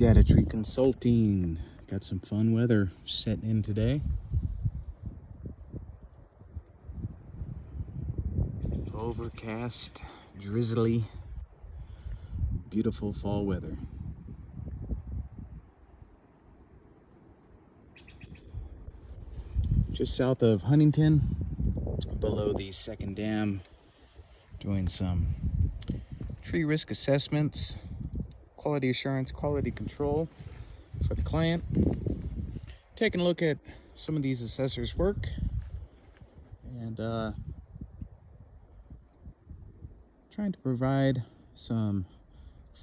Data Tree Consulting. Got some fun weather setting in today. Overcast, drizzly, beautiful fall weather. Just south of Huntington, below the second dam, doing some tree risk assessments, quality assurance, quality control for the client. Taking a look at some of these assessors' work and trying to provide some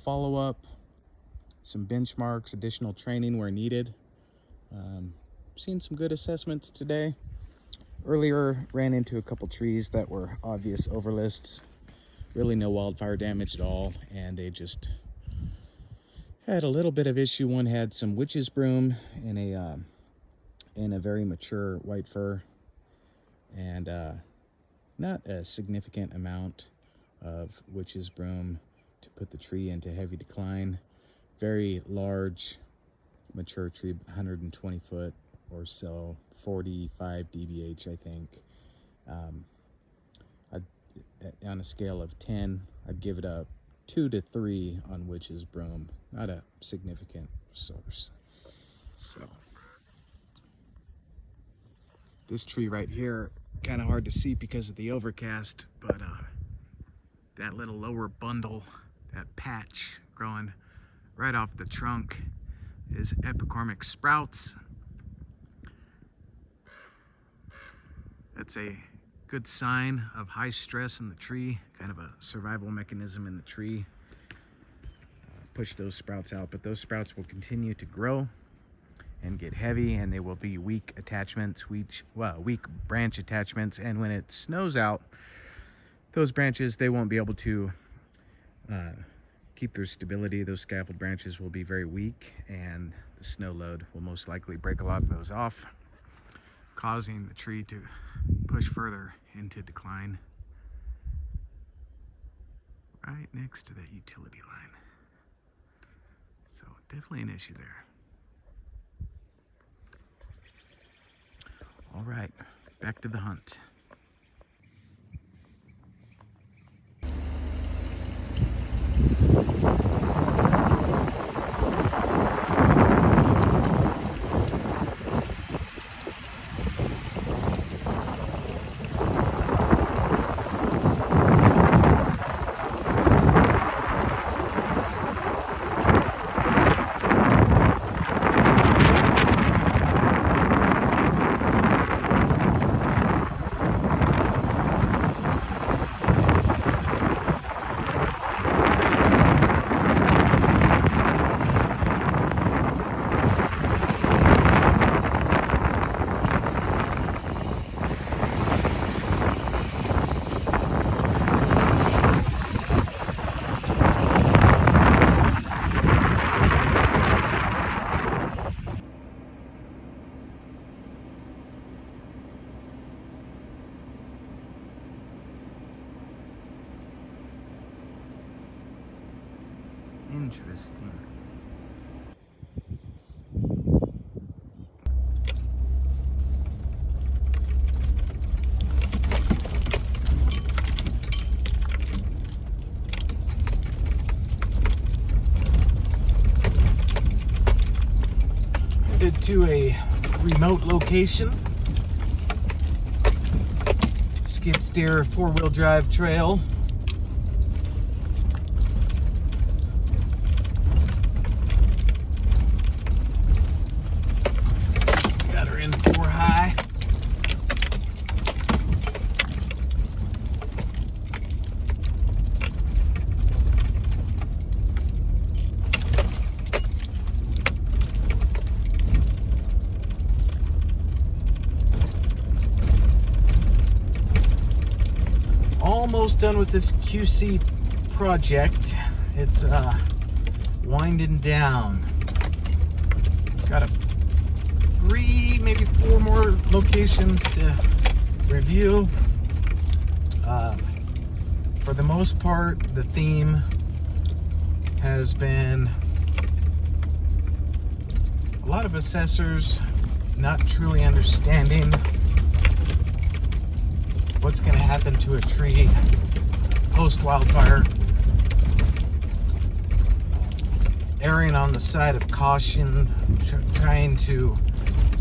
follow-up, some benchmarks, additional training where needed. Seen some good assessments today. Earlier ran into a couple trees that were obvious overlists, really no wildfire damage at all, and they just had a little bit of issue. One had some witch's broom in a very mature white fir, and not a significant amount of witch's broom to put the tree into heavy decline. Very large mature tree, 120 foot or so, 45 dBH, I think. On a scale of 10, I'd give it a 2 to 3 on witch's broom. Not a significant source. So this tree right here, kind of hard to see because of the overcast, but that little lower bundle, that patch growing right off the trunk is epicormic sprouts. That's a good sign of high stress in the tree, kind of a survival mechanism in the tree. Push those sprouts out, but those sprouts will continue to grow and get heavy, and they will be weak attachments, weak branch attachments, and when it snows out, those branches, they won't be able to keep their stability. Those scaffold branches will be very weak, and the snow load will most likely break a lot of those off, causing the tree to push further into decline right next to that utility line. So definitely an issue there. All right, back to the hunt. Interesting. Headed to a remote location. Skid steer 4-wheel drive trail. Almost done with this QC project. It's winding down. Got 3, maybe 4 more locations to review. For the most part, the theme has been A lot of assessors not truly understanding what's going to happen to a tree post-wildfire, erring on the side of caution, trying to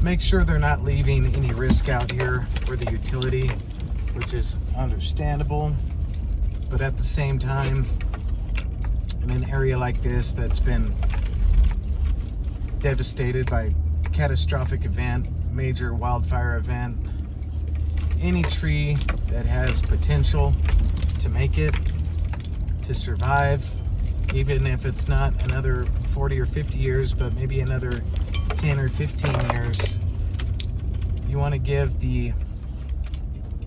make sure they're not leaving any risk out here for the utility, which is understandable. But at the same time, in an area like this that's been devastated by catastrophic event, major wildfire event, any tree that has potential to make it, to survive, even if it's not another 40 or 50 years, but maybe another 10 or 15 years, you want to give the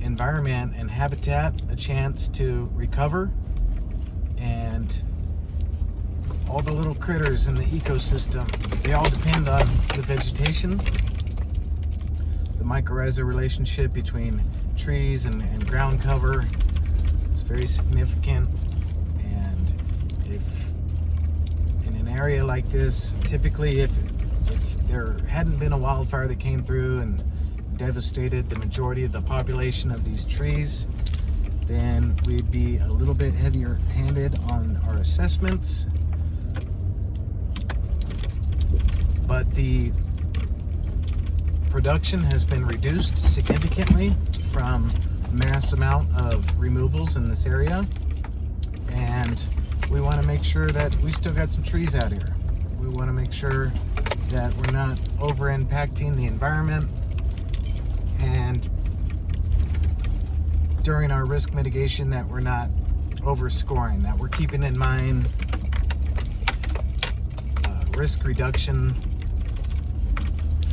environment and habitat a chance to recover, and all the little critters in the ecosystem, they all depend on the vegetation. The mycorrhizal relationship between trees and ground cover, it's very significant. And if in an area like this, typically if there hadn't been a wildfire that came through and devastated the majority of the population of these trees, then we'd be a little bit heavier handed on our assessments. But the production has been reduced significantly from mass amount of removals in this area, and we want to make sure that we still got some trees out here. We want to make sure that we're not over impacting the environment, and during our risk mitigation that we're not overscoring, that we're keeping in mind risk reduction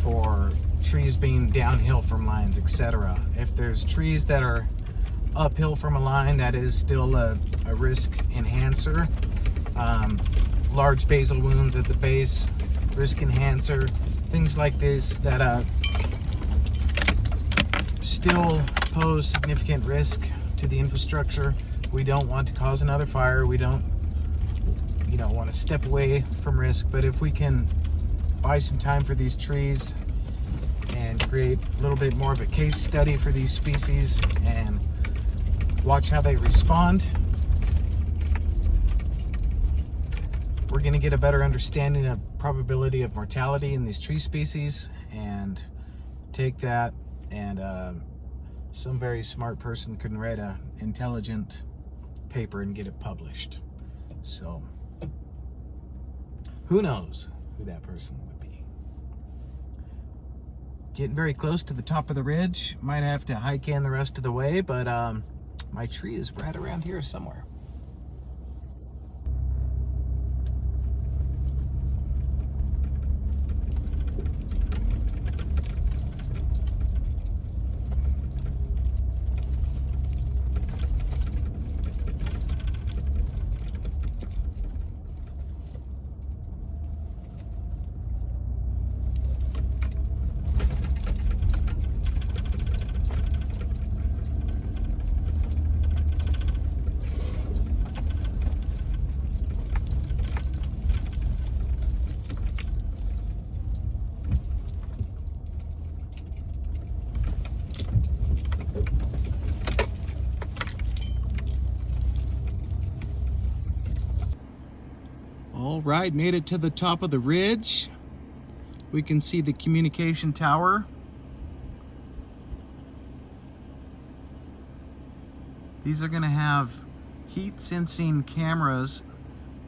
for trees being downhill from lines, etc. If there's trees that are uphill from a line, that is still a risk enhancer. Large basal wounds at the base, risk enhancer, things like this that still pose significant risk to the infrastructure. We don't want to cause another fire. We don't, want to step away from risk. But if we can buy some time for these trees and create a little bit more of a case study for these species and watch how they respond, we're going to get a better understanding of probability of mortality in these tree species, and take that, and some very smart person can write an intelligent paper and get it published. So who knows who that person would be. Getting very close to the top of the ridge. Might have to hike in the rest of the way, but my tree is right around here somewhere. All right, made it to the top of the ridge. We can see the communication tower. These are gonna have heat sensing cameras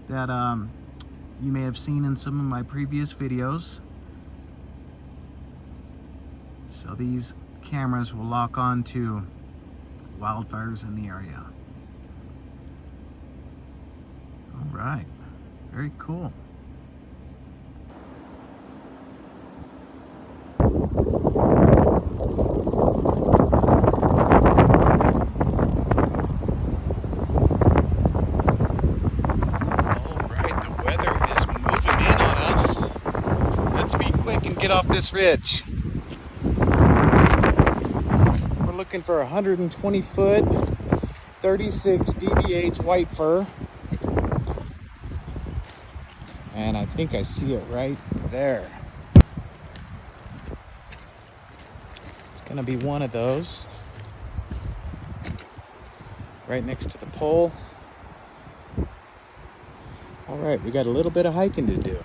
that you may have seen in some of my previous videos. So these cameras will lock on to wildfires in the area. All right. Very cool. Get off this ridge. We're looking for 120 foot, 36 dBH white fir. And I think I see it right there. Gonna be one of those. Right next to the pole. All right, we got a little bit of hiking to do.